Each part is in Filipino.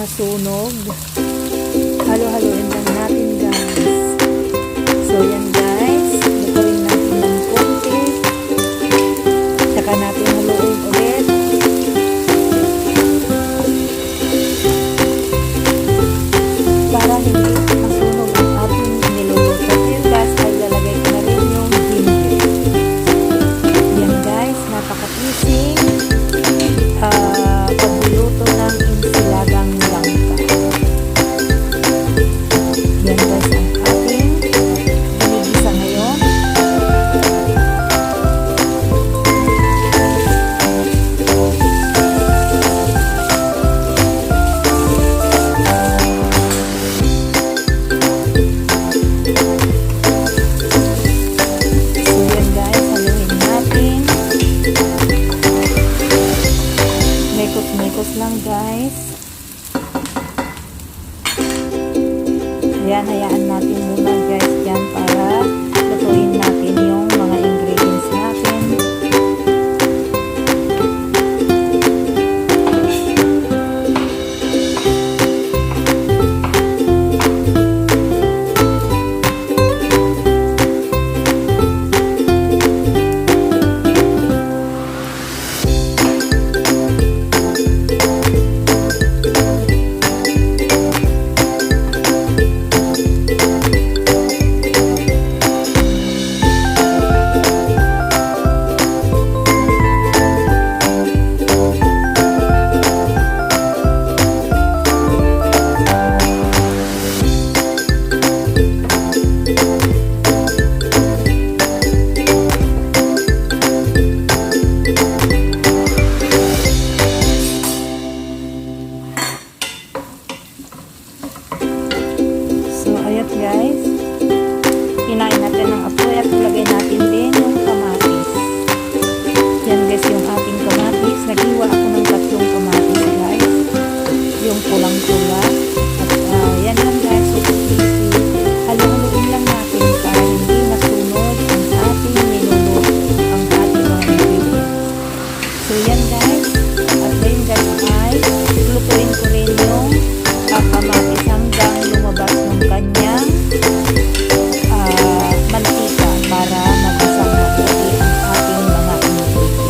masunog. Halo-haloin lang natin guys. So yan guys, lutuin natin ng konti. Tsaka natin haluin ulit. Para hindi masunog ang ating niluluto. Yan guys, ay lalagay ko na rin yung ginger. Yan guys, napaka-easy pagluluto ng insilagang langka. Yan guys ang ating ginigisa ngayon. So yan guys, haluin natin. Mekos lang guys. Ayan, hayaan natin muna guys yan para lutuin natin yung mga ingredients natin. Ayan guys, hinain natin ng apoy at ilagay natin din yung kamatis. Yan guys yung ating kamatis. Naghiwa ako ng 3 kamatis guys. Yung pulang-pula. At yan lang guys, super easy. Halo-haloin lang natin para hindi masunog ang ating niluluto, ang ating mga ingredients. So yan guys, at ngayon guys ay lutuin ko rin yung kamatis hanggang lumabas ng kanyang mantika para magisang mabuti ang ating mga ingredients.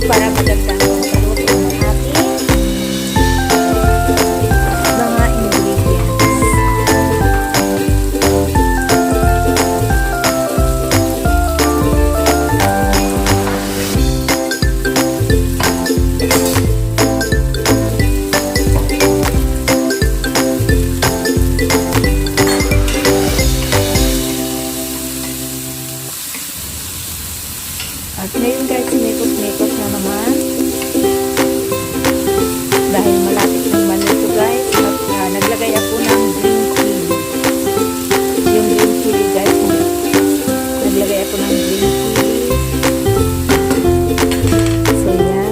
Para maganda ang saluto ng ating mga ingredients. At ngayon guys, mekos-mekos na naman. Dahil malapit ng maluto guys, at naglagay ako ng green chili. Yung green chili guys, naglagay ako ng green chili. So yan.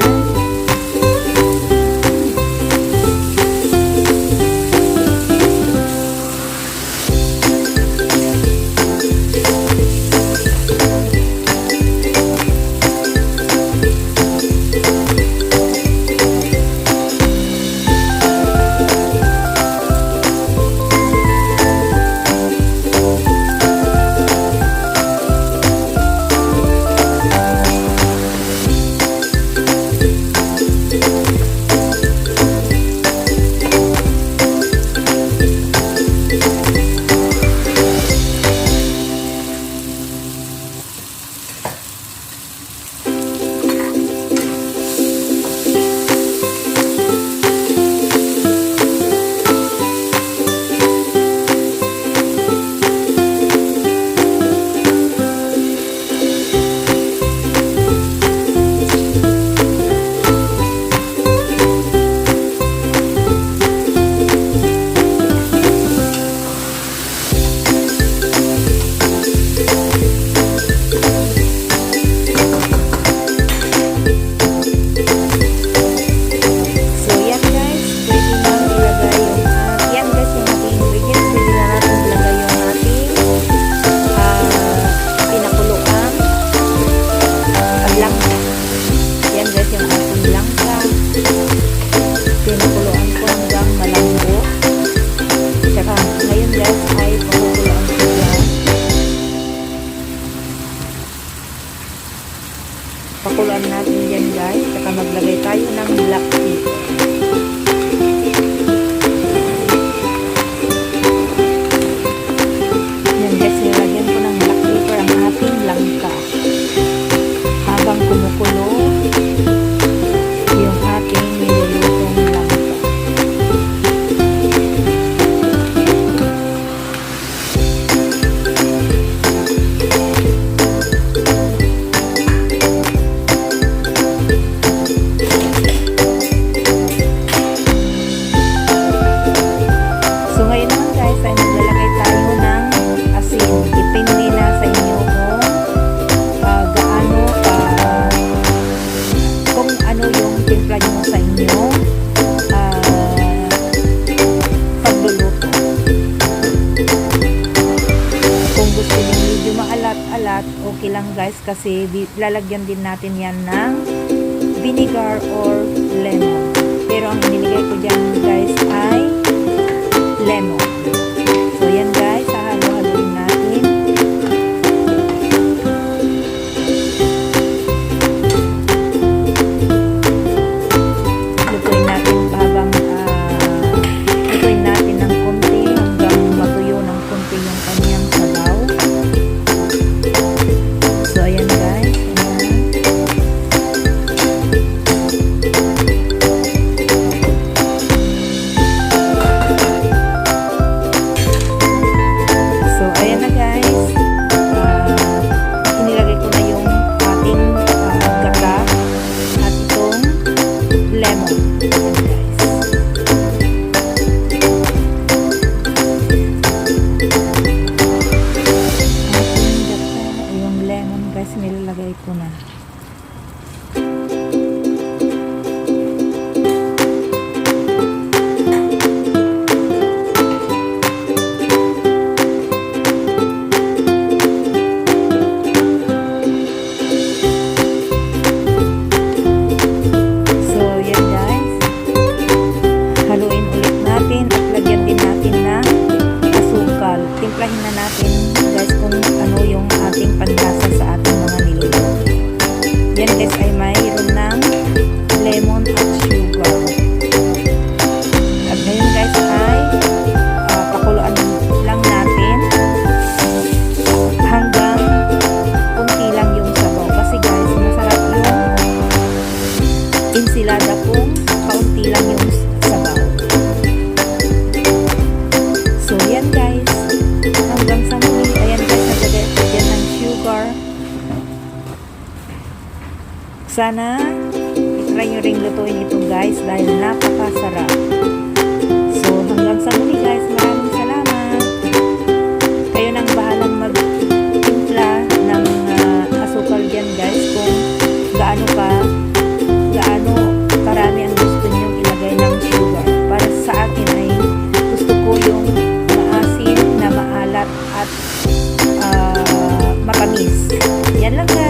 Pakuluan natin yan guys. Saka maglagay tayo ng black pepper. Yan guys, nilagyan ko ng black pepper ang ating langka. Habang kumukulo yung ating nilulutong langka. So ngayon naman guys ay maglalagay tayo ng asin. Depende na sa inyo kung ano yung timpla nyo sa inyo pagluluto. Kung gusto nyo medyo maalat-alat, okay lang guys kasi lalagyan din natin yan ng vinegar or lemon. Pero ang inilagay ko dyan guys ay lemon. So yan guys, hahalo-haloin natin. Lutuin natin lutuin natin ng konti hanggang matuyo ng konti yung kanyang sabaw. So ayan guys, nilalagay ko na. So yan guys, haluin ulit natin at lagyan din natin ng asukal. Timplahin na natin guys kung ano yung ating panlasa sa ating mga niluluto. Yan guys ay mayroon ng lemon at sugar. At ngayon guys ay pakuluan lang natin hanggang kunti lang yung sabaw. Kasi guys, masarap yung ensilada kung kaunti lang yung sabaw. So yan guys, hanggang sa muli. Ayan guys, naglagay ko dyan ng sugar. Sana itry nyo ring lutuin ito guys dahil napakasarap. So hanggang sa muli guys, maraming salamat. Kayo nang bahalang magtimpla ng asukal dyan guys kung gaano karami ang gusto nyong ilagay ng sugar. Para sa akin ay gusto ko yung maasim na maalat at matamis. Yan lang guys.